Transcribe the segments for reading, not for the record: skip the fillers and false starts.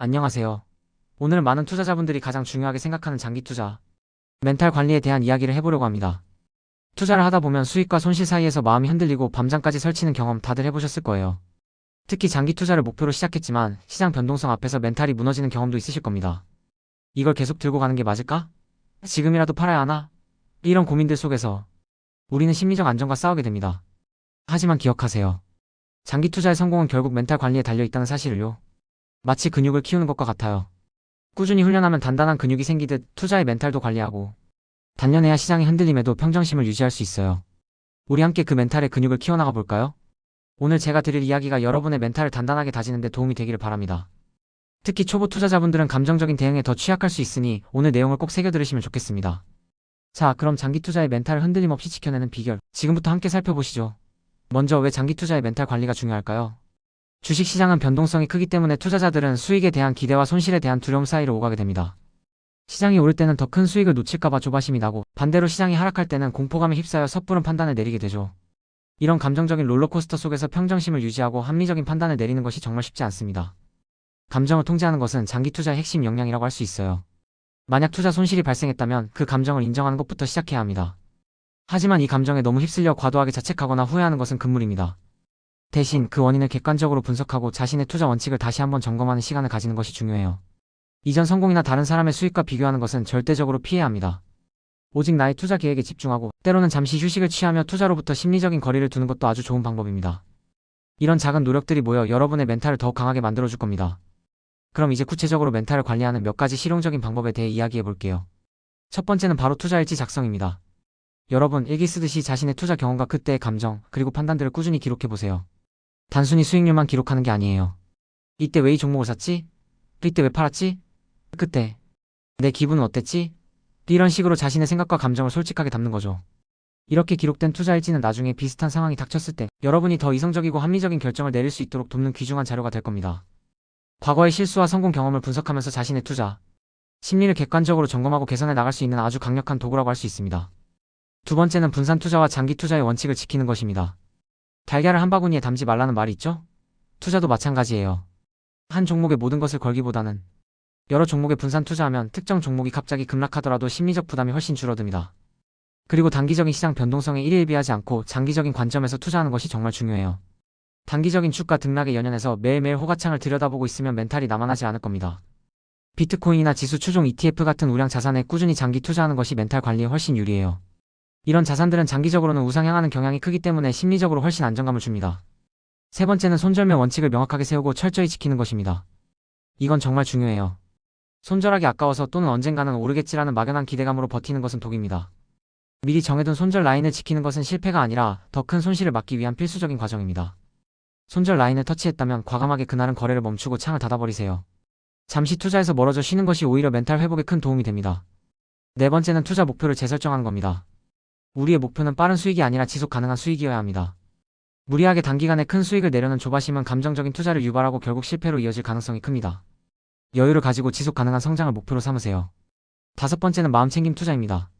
안녕하세요. 오늘 많은 투자자분들이 가장 중요하게 생각하는 장기 투자, 멘탈 관리에 대한 이야기를 해보려고 합니다. 투자를 하다 보면 수익과 손실 사이에서 마음이 흔들리고 밤잠까지 설치는 경험 다들 해보셨을 거예요. 특히 장기 투자를 목표로 시작했지만 시장 변동성 앞에서 멘탈이 무너지는 경험도 있으실 겁니다. 이걸 계속 들고 가는 게 맞을까? 지금이라도 팔아야 하나? 이런 고민들 속에서 우리는 심리적 안정과 싸우게 됩니다. 하지만 기억하세요. 장기 투자의 성공은 결국 멘탈 관리에 달려있다는 사실을요. 마치 근육을 키우는 것과 같아요. 꾸준히 훈련하면 단단한 근육이 생기듯 투자의 멘탈도 관리하고 단련해야 시장의 흔들림에도 평정심을 유지할 수 있어요. 우리 함께 그 멘탈의 근육을 키워나가 볼까요? 오늘 제가 드릴 이야기가 여러분의 멘탈을 단단하게 다지는 데 도움이 되기를 바랍니다. 특히 초보 투자자분들은 감정적인 대응에 더 취약할 수 있으니 오늘 내용을 꼭 새겨 들으시면 좋겠습니다. 자, 그럼 장기 투자의 멘탈을 흔들림 없이 지켜내는 비결, 지금부터 함께 살펴보시죠. 먼저 왜 장기 투자의 멘탈 관리가 중요할까요? 주식시장은 변동성이 크기 때문에 투자자들은 수익에 대한 기대와 손실에 대한 두려움 사이로 오가게 됩니다. 시장이 오를 때는 더 큰 수익을 놓칠까봐 조바심이 나고, 반대로 시장이 하락할 때는 공포감에 휩싸여 섣부른 판단을 내리게 되죠. 이런 감정적인 롤러코스터 속에서 평정심을 유지하고 합리적인 판단을 내리는 것이 정말 쉽지 않습니다. 감정을 통제하는 것은 장기 투자의 핵심 역량이라고 할 수 있어요. 만약 투자 손실이 발생했다면 그 감정을 인정하는 것부터 시작해야 합니다. 하지만 이 감정에 너무 휩쓸려 과도하게 자책하거나 후회하는 것은 금물입니다. 대신 그 원인을 객관적으로 분석하고 자신의 투자 원칙을 다시 한번 점검하는 시간을 가지는 것이 중요해요. 이전 성공이나 다른 사람의 수익과 비교하는 것은 절대적으로 피해야 합니다. 오직 나의 투자 계획에 집중하고 때로는 잠시 휴식을 취하며 투자로부터 심리적인 거리를 두는 것도 아주 좋은 방법입니다. 이런 작은 노력들이 모여 여러분의 멘탈을 더욱 강하게 만들어줄 겁니다. 그럼 이제 구체적으로 멘탈을 관리하는 몇 가지 실용적인 방법에 대해 이야기해 볼게요. 첫 번째는 바로 투자일지 작성입니다. 여러분, 일기 쓰듯이 자신의 투자 경험과 그때의 감정, 그리고 판단들을 꾸준히 기록해 보세요. 단순히 수익률만 기록하는 게 아니에요. 이때 왜 이 종목을 샀지? 이때 왜 팔았지? 그때 내 기분은 어땠지? 이런 식으로 자신의 생각과 감정을 솔직하게 담는 거죠. 이렇게 기록된 투자일지는 나중에 비슷한 상황이 닥쳤을 때 여러분이 더 이성적이고 합리적인 결정을 내릴 수 있도록 돕는 귀중한 자료가 될 겁니다. 과거의 실수와 성공 경험을 분석하면서 자신의 투자 심리를 객관적으로 점검하고 개선해 나갈 수 있는 아주 강력한 도구라고 할 수 있습니다. 두 번째는 분산 투자와 장기 투자의 원칙을 지키는 것입니다. 달걀을 한 바구니에 담지 말라는 말이 있죠? 투자도 마찬가지예요. 한 종목에 모든 것을 걸기보다는 여러 종목에 분산 투자하면 특정 종목이 갑자기 급락하더라도 심리적 부담이 훨씬 줄어듭니다. 그리고 단기적인 시장 변동성에 일일비하지 않고 장기적인 관점에서 투자하는 것이 정말 중요해요. 단기적인 주가 등락에 연연해서 매일매일 호가창을 들여다보고 있으면 멘탈이 남아나지 않을 겁니다. 비트코인이나 지수 추종 ETF 같은 우량 자산에 꾸준히 장기 투자하는 것이 멘탈 관리에 훨씬 유리해요. 이런 자산들은 장기적으로는 우상향하는 경향이 크기 때문에 심리적으로 훨씬 안정감을 줍니다. 세 번째는 손절매 원칙을 명확하게 세우고 철저히 지키는 것입니다. 이건 정말 중요해요. 손절하기 아까워서 또는 언젠가는 오르겠지라는 막연한 기대감으로 버티는 것은 독입니다. 미리 정해둔 손절 라인을 지키는 것은 실패가 아니라 더 큰 손실을 막기 위한 필수적인 과정입니다. 손절 라인을 터치했다면 과감하게 그날은 거래를 멈추고 창을 닫아버리세요. 잠시 투자에서 멀어져 쉬는 것이 오히려 멘탈 회복에 큰 도움이 됩니다. 네 번째는 투자 목표를 재설정하는 겁니다. 우리의 목표는 빠른 수익이 아니라 지속 가능한 수익이어야 합니다. 무리하게 단기간에 큰 수익을 내려는 조바심은 감정적인 투자를 유발하고 결국 실패로 이어질 가능성이 큽니다. 여유를 가지고 지속 가능한 성장을 목표로 삼으세요. 다섯 번째는 마음챙김 투자입니다.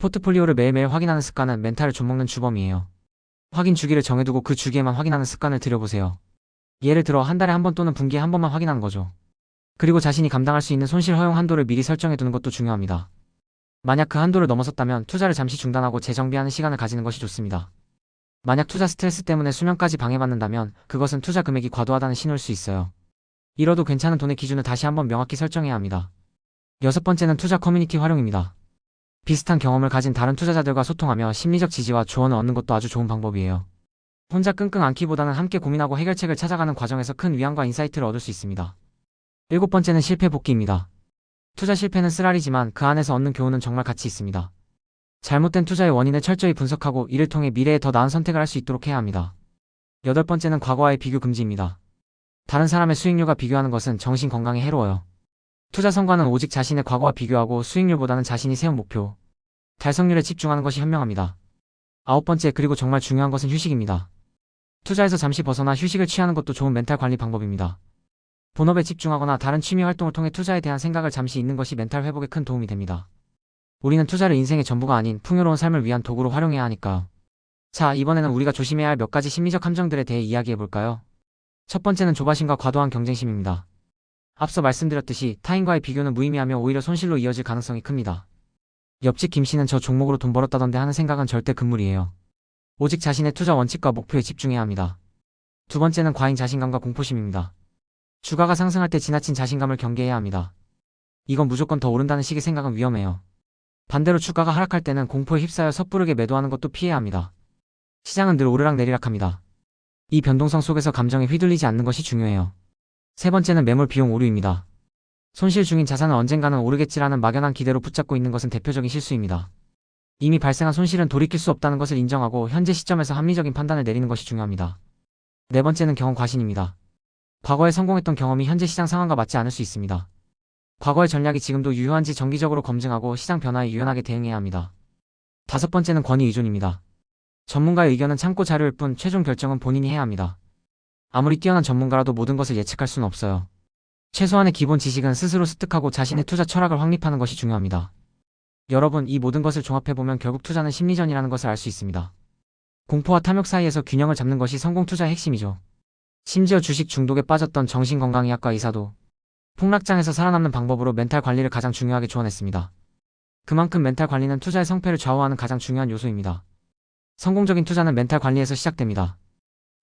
포트폴리오를 매일매일 확인하는 습관은 멘탈을 좀먹는 주범이에요. 확인 주기를 정해두고 그 주기에만 확인하는 습관을 들여보세요. 예를 들어 한 달에 한 번 또는 분기에 한 번만 확인하는 거죠. 그리고 자신이 감당할 수 있는 손실 허용 한도를 미리 설정해두는 것도 중요합니다. 만약 그 한도를 넘어섰다면 투자를 잠시 중단하고 재정비하는 시간을 가지는 것이 좋습니다. 만약 투자 스트레스 때문에 수면까지 방해받는다면 그것은 투자 금액이 과도하다는 신호일 수 있어요. 잃어도 괜찮은 돈의 기준을 다시 한번 명확히 설정해야 합니다. 여섯 번째는 투자 커뮤니티 활용입니다. 비슷한 경험을 가진 다른 투자자들과 소통하며 심리적 지지와 조언을 얻는 것도 아주 좋은 방법이에요. 혼자 끙끙 앓기보다는 함께 고민하고 해결책을 찾아가는 과정에서 큰 위안과 인사이트를 얻을 수 있습니다. 일곱 번째는 실패 복귀입니다. 투자 실패는 쓰라리지만 그 안에서 얻는 교훈은 정말 가치 있습니다. 잘못된 투자의 원인을 철저히 분석하고 이를 통해 미래에 더 나은 선택을 할 수 있도록 해야 합니다. 여덟 번째는 과거와의 비교 금지입니다. 다른 사람의 수익률과 비교하는 것은 정신 건강에 해로워요. 투자 성과는 오직 자신의 과거와 비교하고 수익률보다는 자신이 세운 목표, 달성률에 집중하는 것이 현명합니다. 아홉 번째, 그리고 정말 중요한 것은 휴식입니다. 투자에서 잠시 벗어나 휴식을 취하는 것도 좋은 멘탈 관리 방법입니다. 본업에 집중하거나 다른 취미 활동을 통해 투자에 대한 생각을 잠시 잊는 것이 멘탈 회복에 큰 도움이 됩니다. 우리는 투자를 인생의 전부가 아닌 풍요로운 삶을 위한 도구로 활용해야 하니까요. 자, 이번에는 우리가 조심해야 할 몇 가지 심리적 함정들에 대해 이야기해 볼까요? 첫 번째는 조바심과 과도한 경쟁심입니다. 앞서 말씀드렸듯이 타인과의 비교는 무의미하며 오히려 손실로 이어질 가능성이 큽니다. 옆집 김씨는 저 종목으로 돈 벌었다던데 하는 생각은 절대 금물이에요. 오직 자신의 투자 원칙과 목표에 집중해야 합니다. 두 번째는 과잉 자신감과 공포심입니다. 주가가 상승할 때 지나친 자신감을 경계해야 합니다. 이건 무조건 더 오른다는 식의 생각은 위험해요. 반대로 주가가 하락할 때는 공포에 휩싸여 섣부르게 매도하는 것도 피해야 합니다. 시장은 늘 오르락내리락합니다. 이 변동성 속에서 감정에 휘둘리지 않는 것이 중요해요. 세 번째는 매물 비용 오류입니다. 손실 중인 자산은 언젠가는 오르겠지라는 막연한 기대로 붙잡고 있는 것은 대표적인 실수입니다. 이미 발생한 손실은 돌이킬 수 없다는 것을 인정하고 현재 시점에서 합리적인 판단을 내리는 것이 중요합니다. 네 번째는 경험 과신입니다. 과거에 성공했던 경험이 현재 시장 상황과 맞지 않을 수 있습니다. 과거의 전략이 지금도 유효한지 정기적으로 검증하고 시장 변화에 유연하게 대응해야 합니다. 다섯 번째는 권위 의존입니다. 전문가의 의견은 참고 자료일 뿐 최종 결정은 본인이 해야 합니다. 아무리 뛰어난 전문가라도 모든 것을 예측할 수는 없어요. 최소한의 기본 지식은 스스로 습득하고 자신의 투자 철학을 확립하는 것이 중요합니다. 여러분, 이 모든 것을 종합해보면 결국 투자는 심리전이라는 것을 알 수 있습니다. 공포와 탐욕 사이에서 균형을 잡는 것이 성공 투자의 핵심이죠. 심지어 주식 중독에 빠졌던 정신건강의학과 의사도 폭락장에서 살아남는 방법으로 멘탈 관리를 가장 중요하게 조언했습니다. 그만큼 멘탈 관리는 투자의 성패를 좌우하는 가장 중요한 요소입니다. 성공적인 투자는 멘탈 관리에서 시작됩니다.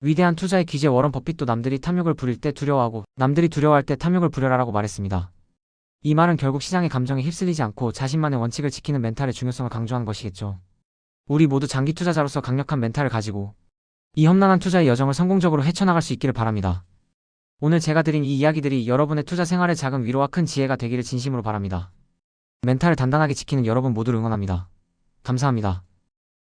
위대한 투자의 귀재 워런 버핏도 남들이 탐욕을 부릴 때 두려워하고 남들이 두려워할 때 탐욕을 부려라라고 말했습니다. 이 말은 결국 시장의 감정에 휩쓸리지 않고 자신만의 원칙을 지키는 멘탈의 중요성을 강조하는 것이겠죠. 우리 모두 장기 투자자로서 강력한 멘탈을 가지고 이 험난한 투자의 여정을 성공적으로 헤쳐나갈 수 있기를 바랍니다. 오늘 제가 드린 이 이야기들이 여러분의 투자 생활에 작은 위로와 큰 지혜가 되기를 진심으로 바랍니다. 멘탈을 단단하게 지키는 여러분 모두를 응원합니다. 감사합니다.